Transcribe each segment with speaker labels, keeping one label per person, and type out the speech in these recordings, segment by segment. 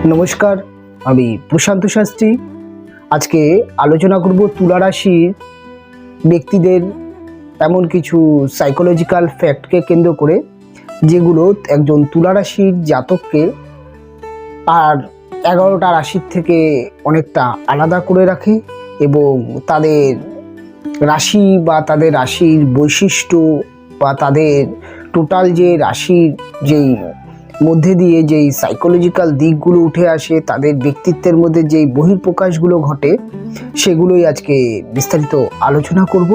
Speaker 1: নমস্কার, আমি প্রশান্ত শাস্ত্রী। আজকে আলোচনা করব তুলা রাশির ব্যক্তিদের এমন কিছু সাইকোলজিক্যাল ফ্যাক্টকে কেন্দ্র করে যেগুলো একজন তুলা রাশির জাতককে আর 11টা রাশির থেকে অনেকটা আলাদা করে রাখে এবং তাদের রাশি বা তাদের রাশির বৈশিষ্ট্য বা তাদের টোটাল যে রাশির যেই মধ্যে দিয়ে যেই সাইকোলজিক্যাল দিকগুলো উঠে আসে, তাদের ব্যক্তিত্বের মধ্যে যেই বহিঃপ্রকাশগুলো ঘটে, সেগুলোই আজকে বিস্তারিত আলোচনা করব।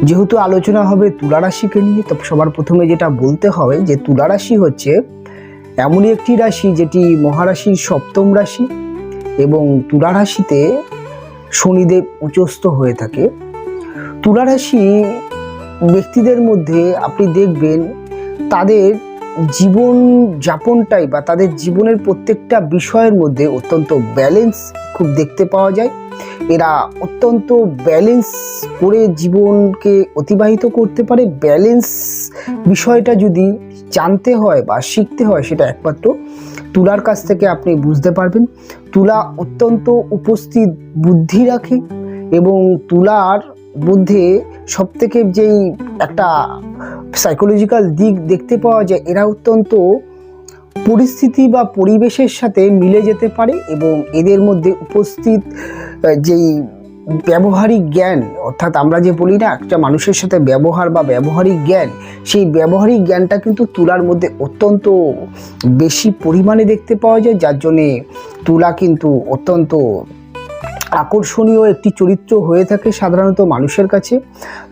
Speaker 1: যেহেতু আলোচনা হবে তুলা রাশিকে নিয়ে, তো সবার প্রথমে যেটা বলতে হবে যে তুলা রাশি হচ্ছে এমনই একটি রাশি যেটি মহারাশির সপ্তম রাশি এবং তুলা রাশিতে শনিদেব উচ্চস্থ হয়ে থাকে। তুলা রাশি ব্যক্তিদের মধ্যে আপনি দেখবেন তাদের জীবন যাপনটাই বা তাদের জীবনের প্রত্যেকটা বিষয়ের মধ্যে অত্যন্ত ব্যালেন্স খুব দেখতে পাওয়া যায়। এরা অত্যন্ত ব্যালেন্স করে জীবনকে অতিবাহিত করতে পারে। ব্যালেন্স বিষয়টা যদি জানতে হয় বা শিখতে হয়, সেটা একমাত্র তুলার কাছ থেকে আপনি বুঝতে পারবেন। তুলা অত্যন্ত উপস্থিত বুদ্ধি রাখে এবং তুলার মধ্যে সবথেকে যেই একটা সাইকোলজিক্যাল দিক দেখতে পাওয়া যায়, এরা অত্যন্ত পরিস্থিতি বা পরিবেশের সাথে মিলে যেতে পারে এবং এদের মধ্যে উপস্থিত যেই ব্যবহারিক জ্ঞান, অর্থাৎ আমরা যে বলি না একটা মানুষের সাথে ব্যবহার বা ব্যবহারিক জ্ঞান, সেই ব্যবহারিক জ্ঞানটা কিন্তু তুলার মধ্যে অত্যন্ত বেশি পরিমাণে দেখতে পাওয়া যায়, যার জন্যে তুলা কিন্তু অত্যন্ত আকর্ষণীয় একটি চরিত্র হয়ে থাকে সাধারণত মানুষের কাছে।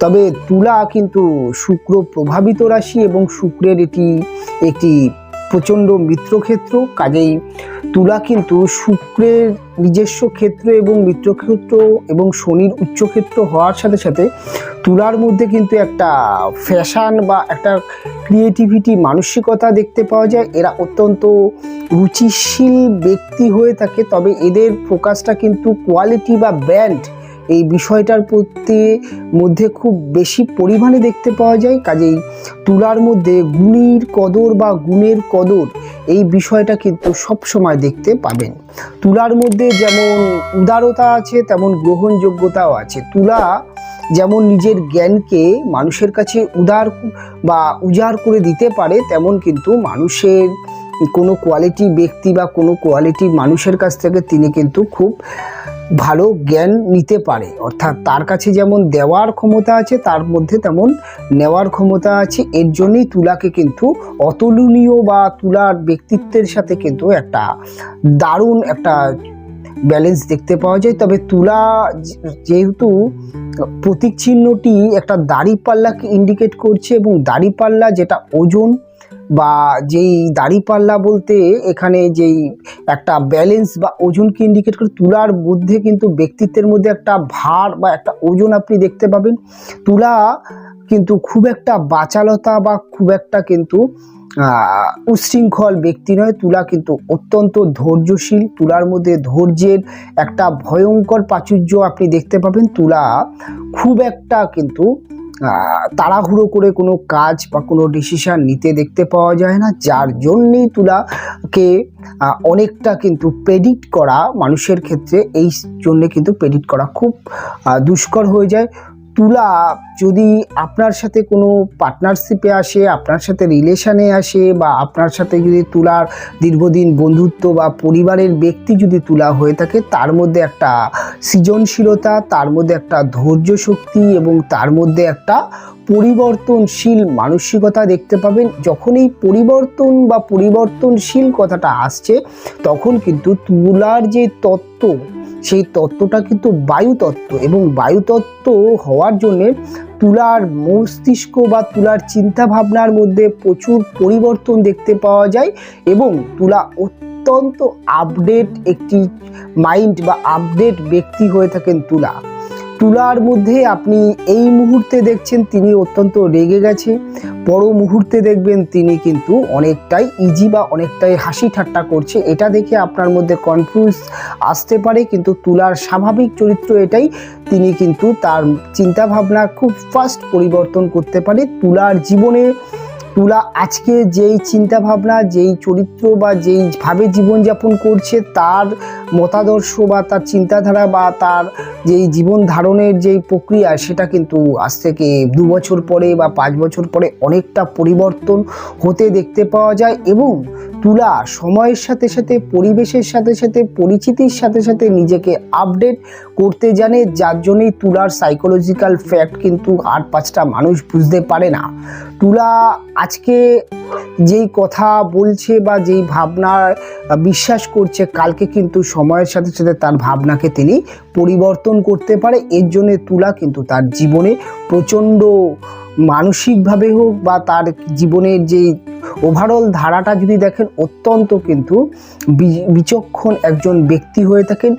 Speaker 1: তবে তুলা কিন্তু শুক্র প্রভাবিত রাশি এবং শুক্রের এটি একটি প্রচণ্ড মিত্রক্ষেত্র, কাজেই তুলা কিন্তু শুক্রের নিজস্ব ক্ষেত্র এবং মিত্রক্ষেত্র এবং শনির উচ্চক্ষেত্র হওয়ার সাথে সাথে তুলার মধ্যে কিন্তু একটা ফ্যাশন বা একটা ক্রিয়েটিভিটি মানসিকতা দেখতে পাওয়া যায়। এরা অত্যন্ত রুচিশীল ব্যক্তি হয়ে থাকে, তবে এদের ফোকাসটা কিন্তু কোয়ালিটি বা ব্র্যান্ড এই বিষয়টার প্রতি মধ্যে খুব বেশি পরিমাণে দেখতে পাওয়া যায়। কাজেই তুলার মধ্যে গুণীর কদর বা গুণের কদর এই বিষয়টা কিন্তু সব সময় দেখতে পাবেন। তুলার মধ্যে যেমন উদারতা আছে, তেমন গ্রহণযোগ্যতাও আছে। তুলা যেমন নিজের জ্ঞানকে মানুষের কাছে উদার বা উজাড় করে দিতে পারে, তেমন কিন্তু মানুষের কোনো কোয়ালিটি ব্যক্তি বা কোনো কোয়ালিটি মানুষের কাছ থেকে তিনি কিন্তু খুব ভালো জ্ঞান নিতে পারে। অর্থাৎ তার কাছে যেমন দেওয়ার ক্ষমতা আছে, তার মধ্যে তেমন নেওয়ার ক্ষমতা আছে। এর জন্যই তুলাকে কিন্তু অতুলনীয় বা তুলার ব্যক্তিত্বের সাথে কিন্তু একটা দারুণ একটা ব্যালেন্স দেখতে পাওয়া যায়। তবে তুলা যেহেতু প্রতীক চিহ্নটি একটা দাড়িপাল্লাকে ইন্ডিকেট করছে এবং দাড়িপাল্লা যেটা ওজন বা যেই দাড়িপাল্লা বলতে এখানে যেই একটা ব্যালেন্স বা ওজনকে ইন্ডিকেট করে, তুলার মধ্যে কিন্তু ব্যক্তিত্বের মধ্যে একটা ভার বা একটা ওজন আপনি দেখতে পাবেন। তুলা কিন্তু খুব একটা বাচালতা বা খুব একটা কিন্তু উচ্ছৃঙ্খল ব্যক্তি নয়। তুলা কিন্তু অত্যন্ত ধৈর্যশীল। তুলার মধ্যে ধৈর্যের একটা ভয়ঙ্কর প্রাচুর্য আপনি দেখতে পাবেন। তুলা খুব একটা কিন্তু তাড়াহুড়ো করে কোনো কাজ বা কোনো ডিসিশন নিতে দেখতে পাওয়া যায় না, যার জন্যেই তুলাকে অনেকটা কিন্তু প্রেডিক্ট করা মানুষের ক্ষেত্রে এই জন্যে কিন্তু প্রেডিক্ট করা খুব দুষ্কর হয়ে যায়। তুলা যদি আপনার সাথে কোনো পার্টনারশিপে আসে, আপনার সাথে রিলেশানে আসে, বা আপনার সাথে যদি তুলার দীর্ঘদিন বন্ধুত্ব বা পরিবারের ব্যক্তি যদি তুলা হয়ে থাকে, তার মধ্যে একটা সৃজনশীলতা, তার মধ্যে একটা ধৈর্য শক্তি এবং তার মধ্যে একটা পরিবর্তনশীল মানসিকতা দেখতে পাবেন। যখন এই পরিবর্তন বা পরিবর্তনশীল কথাটা আসছে, তখন কিন্তু তুলার যে তত্ত্ব, সেই তত্ত্বটা কিন্তু বায়ুতত্ত্ব এবং বায়ুতত্ত্ব হওয়ার জন্যে তুলার মস্তিষ্ক বা তুলার চিন্তা ভাবনার মধ্যে প্রচুর পরিবর্তন দেখতে পাওয়া যায় এবং তুলা অত্যন্ত আপডেট একটি মাইন্ড বা আপডেট ব্যক্তি হয়ে থাকেন তুলা। তুলার মধ্যে আপনি এই মুহূর্তে দেখছেন তিনি অত্যন্ত রেগে গেছে, পর মুহূর্তে দেখবেন তিনি কিন্তু অনেকটাই ইজি বা অনেকটাই হাসি ঠাট্টা করছে। এটা দেখে আপনার মধ্যে কনফিউজ আসতে পারে, কিন্তু তুলার স্বাভাবিক চরিত্র এটাই, তিনি কিন্তু তার চিন্তা ভাবনা খুব ফাস্ট পরিবর্তন করতে পারে। তুলার জীবনে তুলা আজকে যেই চিন্তা ভাবনা, যেই চরিত্র বা যেইভাবে জীবনযাপন করছে, তার মতাদর্শ বা তার চিন্তাধারা বা তার যেই জীবন ধারণের যেই প্রক্রিয়া, সেটা কিন্তু আজ থেকে 2 বছর পরে বা 5 বছর পরে অনেকটা পরিবর্তন হতে দেখতে পাওয়া যায়। এবং তুলা সময়ের সাথে সাথে, পরিবেশের সাথে সাথে, পরিচিতির সাথে সাথে নিজেকে আপডেট করতে জানে, যার জন্যই তুলার সাইকোলজিক্যাল ফ্যাক্ট কিন্তু 8-5টা মানুষ বুঝতে পারে না। তুলা আজকে যেই কথা বলছে বা যেই ভাবনার বিশ্বাস করছে, কালকে কিন্তু সময়ের সাথে সাথে তার ভাবনাকে তিনি পরিবর্তন করতে পারে। এর জন্যে তুলা কিন্তু তার জীবনে প্রচণ্ড মানসিকভাবে হোক বা তার জীবনের যে ওভারঅল ধারাটা যদি দেখেন, অত্যন্ত কিন্তু বিচক্ষণ একজন ব্যক্তি হয়ে থাকেন।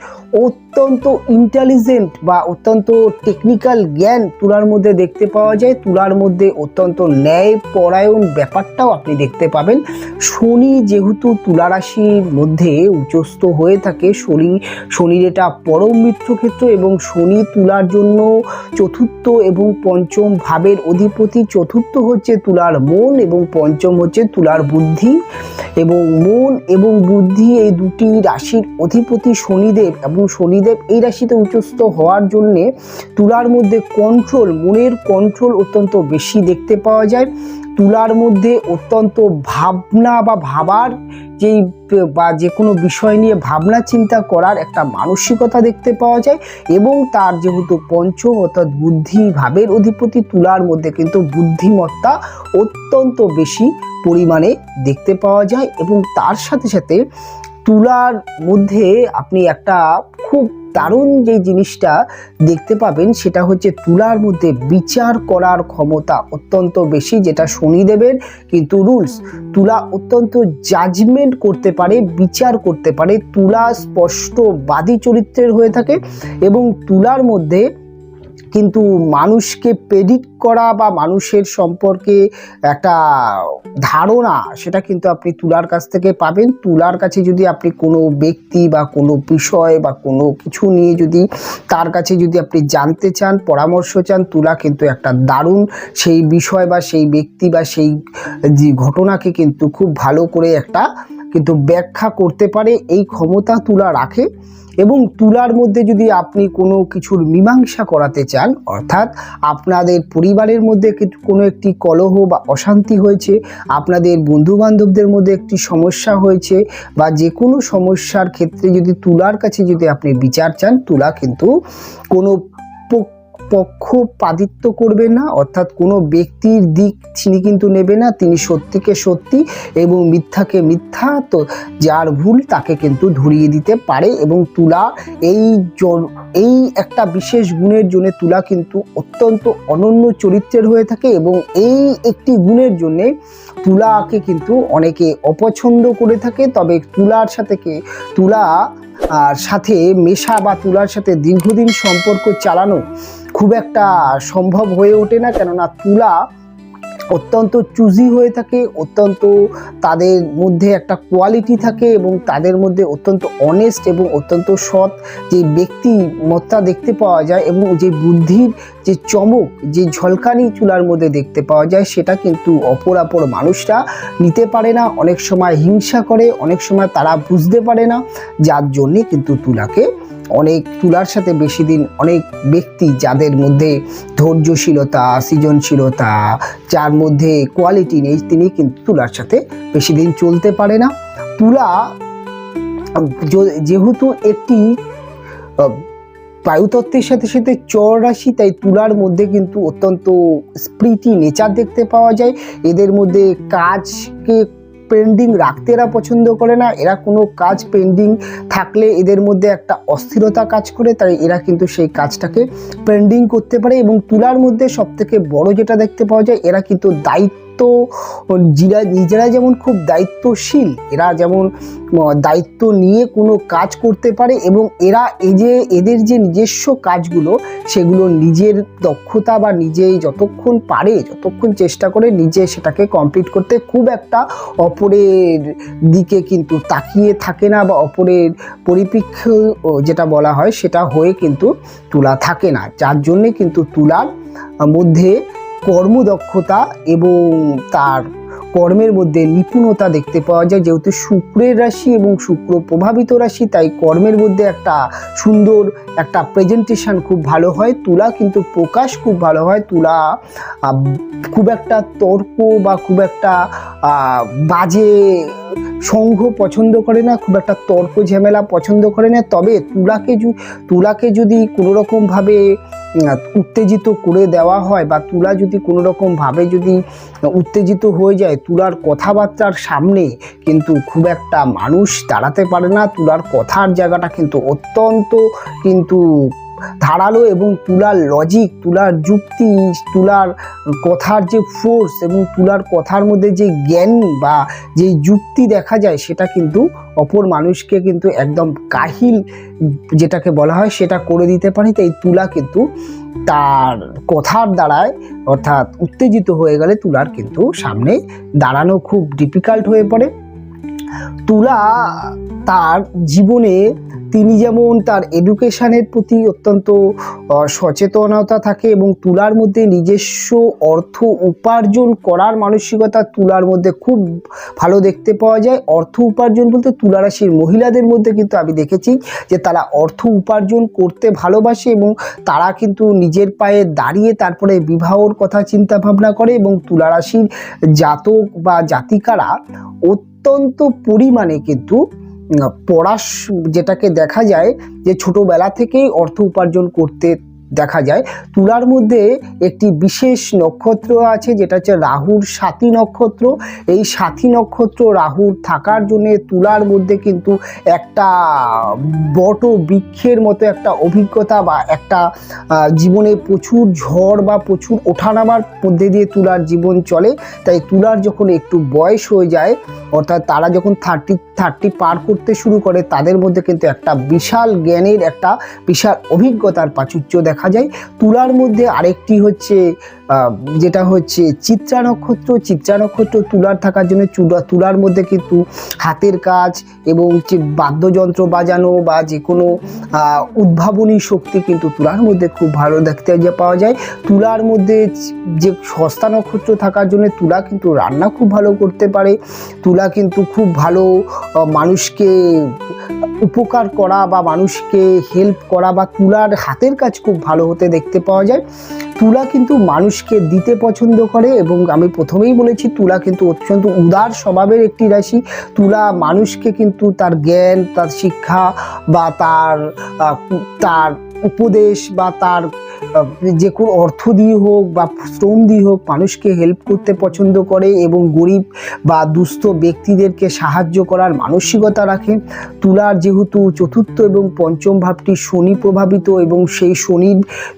Speaker 1: অত্যন্ত ইন্টেলিজেন্ট বা অত্যন্ত টেকনিক্যাল জ্ঞান তুলার মধ্যে দেখতে পাওয়া যায়। তুলার মধ্যে অত্যন্ত ন্যায়পরায়ণ ব্যাপারটাও আপনি দেখতে পাবেন। শনি যেহেতু তুলা রাশির মধ্যে উচ্চস্থ হয়ে থাকে, শনির এটা পরম মিত্রক্ষেত্র এবং শনি তুলার জন্য চতুর্থ এবং পঞ্চম ভাবের অধিপতি। চতুর্থ হচ্ছে তুলার মন এবং পঞ্চম হচ্ছে তুলার বুদ্ধি। এবং মন এবং বুদ্ধি এই দুটি রাশির অধিপতি শনিদেব, এবং শনিদেব এই রাশিতে উচ্চস্থ হওয়ার জন্যে তুলার মধ্যে কন্ট্রোল, মনের কন্ট্রোল অত্যন্ত বেশি দেখতে পাওয়া যায়। তুলার মধ্যে অত্যন্ত ভাবনা বা ভাবার যেই বা যে কোনো বিষয় নিয়ে ভাবনা চিন্তা করার একটা মানসিকতা দেখতে পাওয়া যায়। এবং তার যেহেতু পঞ্চম অর্থাৎ বুদ্ধি ভাবের অধিপতি, তুলার মধ্যে কিন্তু বুদ্ধিমত্তা অত্যন্ত বেশি পরিমাণে দেখতে পাওয়া যায়। এবং তার সাথে সাথে তুলার মধ্যে আপনি একটা খুব দারুণ যে জিনিসটা দেখতে পাবেন, সেটা হচ্ছে তুলার মধ্যে বিচার করার ক্ষমতা অত্যন্ত বেশি, যেটা শনিদেবের কিন্তু রুলস। তুলা অত্যন্ত জাজমেন্ট করতে পারে, বিচার করতে পারে। তুলা স্পষ্টবাদী চরিত্রের হয়ে থাকে এবং তুলার মধ্যে কিন্তু মানুষকে প্রেডিক্ট করা বা মানুষের সম্পর্কে একটা ধারণা, সেটা কিন্তু আপনি তুলার কাছ থেকে পাবেন। তুলার কাছে যদি আপনি কোনো ব্যক্তি বা কোনো বিষয় বা কোনো কিছু নিয়ে যদি তার কাছে যদি আপনি জানতে চান, পরামর্শ চান, তুলা কিন্তু একটা দারুণ সেই বিষয় বা সেই ব্যক্তি বা সেই যে ঘটনাকে কিন্তু খুব ভালো করে একটা কিন্তু ব্যাখ্যা করতে পারে, এই ক্ষমতা তুলা রাখে। এবং তুলার মধ্যে যদি আপনি কোনো কিছুর মীমাংসা করাতে চান, অর্থাৎ আপনাদের পরিবারের মধ্যে কোনো একটি কলহ বা অশান্তি হয়েছে, আপনাদের বন্ধুবান্ধবদের মধ্যে একটি সমস্যা হয়েছে, বা যে কোনো সমস্যার ক্ষেত্রে যদি তুলার কাছে যদি আপনি বিচার চান, তুলা কিন্তু কোনো পক্ষপাতিত্ব করবে না, অর্থাৎ কোনো ব্যক্তির দিক তিনি কিন্তু নেবে না। তিনি সত্যিকে সত্যি এবং মিথ্যাকে মিথ্যা, তো যার ভুল তাকে কিন্তু ধরিয়ে দিতে পারে। এবং তুলা এই একটা বিশেষ গুণের জন্য তুলা কিন্তু অত্যন্ত অনন্য চরিত্রের হয়ে থাকে। এবং এই একটি গুণের জন্যে তুলাকে কিন্তু অনেকে অপছন্দ করে থাকে। তবে তুলার সাথে মেশা বা তুলার সাথে দীর্ঘদিন সম্পর্ক চালানো খুব একটা সম্ভব হয়ে ওঠে না, কেননা তুলা অত্যন্ত চুজি হয়ে থাকে, অত্যন্ত তাদের মধ্যে একটা কোয়ালিটি থাকে এবং তাদের মধ্যে অত্যন্ত অনেস্ট এবং অত্যন্ত সৎ যে ব্যক্তিমত্তা দেখতে পাওয়া যায়। এবং যে বুদ্ধির যে চমক, যে ঝলকানি তুলার মধ্যে দেখতে পাওয়া যায়, সেটা কিন্তু অপর মানুষরা নিতে পারে না। অনেক সময় হিংসা করে, অনেক সময় তারা বুঝতে পারে না, যার জন্যে কিন্তু তুলার সাথে বেশি দিন অনেক ব্যক্তি যাদের মধ্যে ধৈর্যশীলতা, সৃজনশীলতা, যার মধ্যে কোয়ালিটি নেই, তিনি কিন্তু তুলার সাথে বেশি দিন চলতে পারে না। তুলা যেহেতু একটি বায়ুতত্ত্বের সাথে সাথে চর রাশি, তাই তুলার মধ্যে কিন্তু অত্যন্ত স্পিরিটি নেচার দেখতে পাওয়া যায়। এদের মধ্যে কাজকে পেন্ডিং রাখতে এরা পছন্দ করে না। এরা কোনো কাজ পেন্ডিং থাকলে এদের মধ্যে একটা অস্থিরতা কাজ করে, তাই এরা কিন্তু সেই কাজটাকে পেন্ডিং করতে পারে। এবং তুলার মধ্যে সবথেকে বড় যেটা দেখতে পাওয়া যায়, এরা কিন্তু নিজেরা যেমন খুব দায়িত্বশীল, এরা যেমন দায়িত্ব নিয়ে কোনো কাজ করতে পারে এবং এদের যে নিজস্ব কাজগুলো, সেগুলো নিজের দক্ষতা বা নিজেই যতক্ষণ চেষ্টা করে নিজে সেটাকে কমপ্লিট করতে, খুব একটা অপরের দিকে কিন্তু তাকিয়ে থাকে না বা অপরের পরিপ্রেক্ষে যেটা বলা হয় সেটা হয়ে কিন্তু তুলা থাকে না। যার জন্যে কিন্তু তুলার মধ্যে কর্মদক্ষতা এবং তার কর্মের মধ্যে নিপুণতা দেখতে পাওয়া যায়। যেহেতু শুক্রের রাশি এবং শুক্র প্রভাবিত রাশি, তাই কর্মের মধ্যে একটা সুন্দর একটা প্রেজেন্টেশন খুব ভালো হয়। তুলা কিন্তু প্রকাশ খুব ভালো হয়। তুলা খুব একটা তর্ক বা খুব একটা বাজে সংঘ পছন্দ করে না, খুব একটা তর্ক ঝামেলা পছন্দ করে না। তবে তুলাকে যদি কোনো রকমভাবে উত্তেজিত করে দেওয়া হয় বা তুলা যদি কোনো রকমভাবে যদি উত্তেজিত হয়ে যায়, তুলার কথাবার্তার সামনে কিন্তু খুব একটা মানুষ দাঁড়াতে পারে না। তুলার কথার জায়গাটা কিন্তু অত্যন্ত কিন্তু ধারালো, এবং তুলার লজিক, তুলার যুক্তি, তুলার কথার যে ফোর্স এবং তুলার কথার মধ্যে যে জ্ঞান বা যে যুক্তি দেখা যায়, সেটা কিন্তু অপর মানুষকে কিন্তু একদম কাহিল যেটাকে বলা হয় সেটা করে দিতে পারে। তাই তুলা কিন্তু তার কথার দ্বারায় অর্থাৎ উত্তেজিত হয়ে গেলে তুলার কিন্তু সামনে দাঁড়ানো খুব ডিফিকাল্ট হয়ে পড়ে। তুলা তার জীবনে তিনি যেমন তার এডুকেশনের প্রতি অত্যন্ত সচেতনতা থাকে, এবং তুলার মধ্যে নিজস্ব অর্থ উপার্জন করার মানসিকতা তুলার মধ্যে খুব ভালো দেখতে পাওয়া যায়। অর্থ উপার্জন বলতে তুলা রাশির মহিলাদের মধ্যে কিন্তু আমি দেখেছি যে তারা অর্থ উপার্জন করতে ভালোবাসে, এবং তারা কিন্তু নিজের পায়ে দাঁড়িয়ে তারপরে বিবাহর কথা চিন্তা ভাবনা করে। এবং তুলা রাশির জাতক বা জাতিকারা অত্যন্ত পরিমাণে কিন্তু যেটাকে দেখা যায় যে ছোটবেলা থেকেই অর্থ উপার্জন করতে দেখা যায়। তুলার মধ্যে একটি বিশেষ নক্ষত্র আছে যেটা হচ্ছে রাহুর সাথী নক্ষত্র। এই সাথী নক্ষত্র রাহুর থাকার জন্য তুলার মধ্যে কিন্তু একটা বট বৃক্ষের মতো একটা অভিজ্ঞতা বা একটা জীবনে প্রচুর ঝড় বা প্রচুর ওঠানামার মধ্যে দিয়ে তুলার জীবন চলে। তাই তুলার যখন একটু বয়স হয়ে যায়, অর্থাৎ তারা যখন 30 পার করতে শুরু করে, তাদের মধ্যে কিন্তু একটা বিশাল জ্ঞানের একটা বিশাল অভিজ্ঞতার প্রাচুর্য দেখা যায়। তুলার মধ্যে আরেকটি হচ্ছে যেটা হচ্ছে চিত্রা নক্ষত্র। চিত্রা নক্ষত্র তুলার থাকার জন্য তুলার মধ্যে কিন্তু হাতের কাজ এবং যে বাদ্যযন্ত্র বাজানো বা যে কোনো উদ্ভাবনী শক্তি কিন্তু তুলার মধ্যে খুব ভালো দেখতে পাওয়া যায়। তুলার মধ্যে যে হস্তা নক্ষত্র থাকার জন্য তুলা কিন্তু রান্না খুব ভালো করতে পারে। তুলা কিন্তু খুব ভালো মানুষকে উপকার করা বা মানুষকে হেল্প করা বা তুলার হাতের কাজ খুব ভালো হতে দেখতে পাওয়া যায়। তুলা কিন্তু মানুষকে দিতে পছন্দ করে, এবং আমি প্রথমেই বলেছি তুলা কিন্তু অত্যন্ত উদার স্বভাবের একটি রাশি। তুলা মানুষকে কিন্তু তার জ্ঞান, তার শিক্ষা বা তার উপদেশ বা তার যে কোনো অর্থ দিয়ে হোক বা শ্রম দিয়ে হোক মানুষকে হেল্প করতে পছন্দ করে, এবং গরিব বা দুস্থ ব্যক্তিদেরকে সাহায্য করার মানসিকতা রাখে। তুলার যেহেতু চতুর্থ এবং পঞ্চম ভাবটি শনি প্রভাবিত, এবং সেই শনি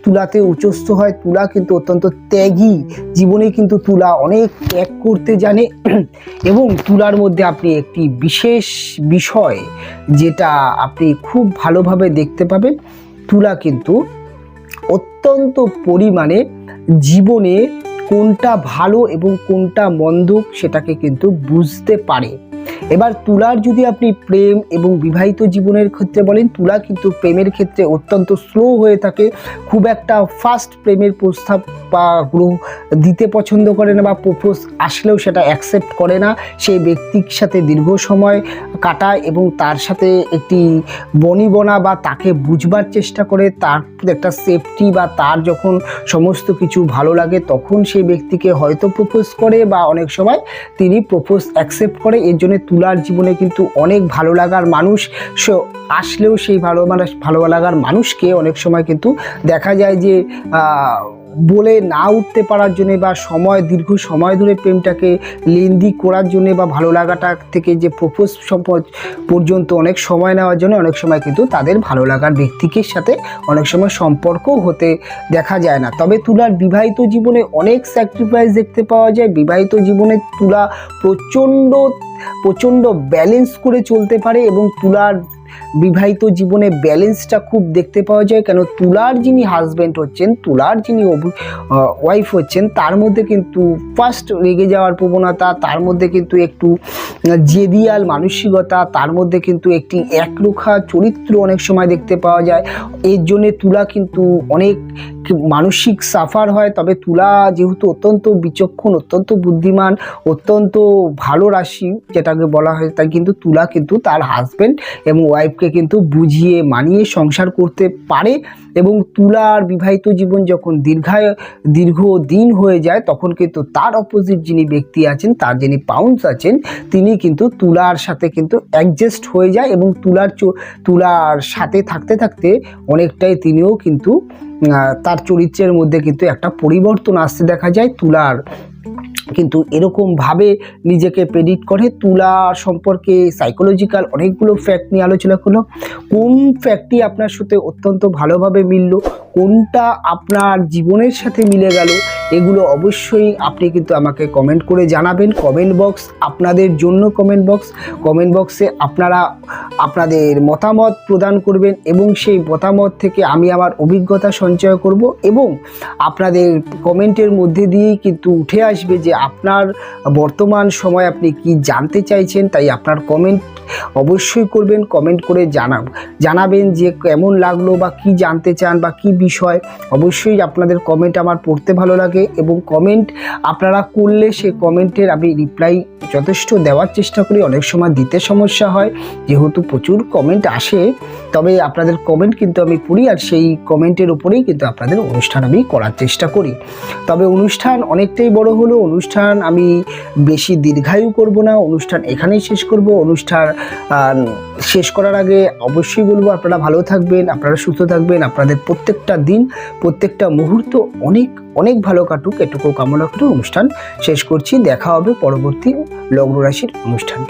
Speaker 1: তুলাতে উচ্চস্থ হয়, তুলা কিন্তু অত্যন্ত ত্যাগী। জীবনে কিন্তু তুলা অনেক ত্যাগ করতে জানে। এবং তুলার মধ্যে আপনি একটি বিশেষ বিষয় যেটা আপনি খুব ভালোভাবে দেখতে পাবেন, তুলা কিন্তু অত্যন্ত পরিমাণে জীবনে কোনটা ভালো এবং কোনটা মন্দ সেটাকে কিন্তু বুঝতে পারে। এবার তুলার যদি আপনি প্রেম এবং বিবাহিত জীবনের ক্ষেত্রে বলেন, তুলা কিন্তু প্রেমের ক্ষেত্রে অত্যন্ত স্লো হয়ে থাকে। খুব একটা ফাস্ট প্রেমের প্রস্তাব বা দিতে পছন্দ করে না, বা প্রপোজ আসলেও সেটা অ্যাকসেপ্ট করে না। সেই ব্যক্তির সাথে দীর্ঘ সময় কাটায় এবং তার সাথে একটি বনিবনা বা তাকে বুঝবার চেষ্টা করে, তার একটা সেফটি বা তার যখন সমস্ত কিছু ভালো লাগে তখন সেই ব্যক্তিকে হয়তো প্রপোজ করে, বা অনেক সময় তিনি প্রপোজ অ্যাকসেপ্ট করে। এর জন্য তুলার জীবনে কিন্তু অনেক ভালো লাগার মানুষ আসলেও সেই ভালো লাগার মানুষকে অনেক সময় কিন্তু দেখা যায় যে বলে না উঠতে পারার জন্যে বা দীর্ঘ সময় ধরে প্রেমটাকে লেন্দি করার জন্যে বা ভালো লাগাটা থেকে যে প্রপোজ পর্যন্ত অনেক সময় নেওয়ার জন্য অনেক সময় কিন্তু তাদের ভালো লাগার ব্যক্তিকে সাথে অনেক সময় সম্পর্কও হতে দেখা যায় না। তবে তুলার বিবাহিত জীবনে অনেক স্যাক্রিফাইস দেখতে পাওয়া যায়। বিবাহিত জীবনে তুলা প্রচণ্ড ব্যালেন্স করে চলতে পারে, এবং তুলার বিবাহিত জীবনে ব্যালেন্সটা খুব দেখতে পাওয়া যায়। কেন, তুলার যিনি হাজব্যান্ড হচ্ছেন, তুলার যিনি ওয়াইফ হচ্ছেন, তার মধ্যে কিন্তু ফার্স্ট রেগে যাওয়ার প্রবণতা, তার মধ্যে কিন্তু একটু জেদিয়াল মানসিকতা, তার মধ্যে কিন্তু একটি একরোখা চরিত্র অনেক সময় দেখতে পাওয়া যায়। এর জন্যে তুলা কিন্তু অনেক মানসিক সাফার হয়, তবে তুলা যেহেতু অত্যন্ত বিচক্ষণ, অত্যন্ত বুদ্ধিমান, অত্যন্ত ভালো রাশি যেটাকে বলা হয়, তাই কিন্তু তুলা কিন্তু তার হাজব্যান্ড এবং ওয়াইফকে কিন্তু বুঝিয়ে মানিয়ে সংসার করতে পারে। এবং তুলার বিবাহিত জীবন যখন দীর্ঘদিন হয়ে যায়, তখন কিন্তু তার অপোজিট যিনি ব্যক্তি আছেন, তার যিনি পাউন্স আছেন, তিনি কিন্তু তুলার সাথে কিন্তু অ্যাডজাস্ট হয়ে যায় এবং তুলার সাথে থাকতে থাকতে অনেকটাই তিনিও কিন্তু তার চরিত্রের মধ্যে কিন্তু একটা পরিবর্তন আসতে দেখা যায়। তুলার কিন্তু এরকমভাবে নিজেকে প্রেডিক্ট করে। তুলা সম্পর্কে সাইকোলজিক্যাল অনেকগুলো ফ্যাক্ট নিয়ে আলোচনা করলো। কোন ফ্যাক্টটি আপনার সাথে অত্যন্ত ভালোভাবে মিলল, কোনটা আপনার জীবনের সাথে মিলে গেল, এগুলো অবশ্যই আপনি কিন্তু আমাকে কমেন্ট করে জানাবেন। কমেন্ট বক্স আপনাদের জন্য, কমেন্ট বক্সে আপনারা আপনাদের মতামত প্রদান করবেন এবং সেই মতামত থেকে আমি আমার অভিজ্ঞতা সঞ্চয় করব এবং আপনাদের কমেন্টের মধ্যে দিয়েই কিন্তু উঠে আসবে যে আপনার বর্তমান সময় আপনি কি জানতে চাইছেন। তাই আপনার কমেন্ট অবশ্যই করবেন, কমেন্ট করে জানাবেন যে কেমন লাগলো বা কি জানতে চান বা কি বিষয়। অবশ্যই আপনাদের কমেন্ট আমার পড়তে ভালো লাগে এবং কমেন্ট আপনারা করলে সে কমেন্টের আমি রিপ্লাই যথেষ্ট দেওয়ার চেষ্টা করি। অনেক সময় দিতে সমস্যা হয় যেহেতু প্রচুর কমেন্ট আসে, তবে আপনাদের কমেন্ট কিন্তু আমি পড়ি আর সেই কমেন্টের উপরেই কিন্তু আপনাদের অনুষ্ঠান আমি করার চেষ্টা করি। তবে অনুষ্ঠান অনেকটাই বড় হলো, অনুষ্ঠান আমি বেশি দীর্ঘায়ু করব না, অনুষ্ঠান এখানেই শেষ করব। অনুষ্ঠান শেষ করার আগে অবশ্যই বলবো আপনারা ভালো থাকবেন, আপনারা সুস্থ থাকবেন, আপনাদের প্রত্যেকটা দিন প্রত্যেকটা মুহূর্ত অনেক অনেক ভালো কাটুক, এটুকু কামনা করে অনুষ্ঠান শেষ করছি। দেখা হবে পরবর্তী লগ্ন রাশির অনুষ্ঠান।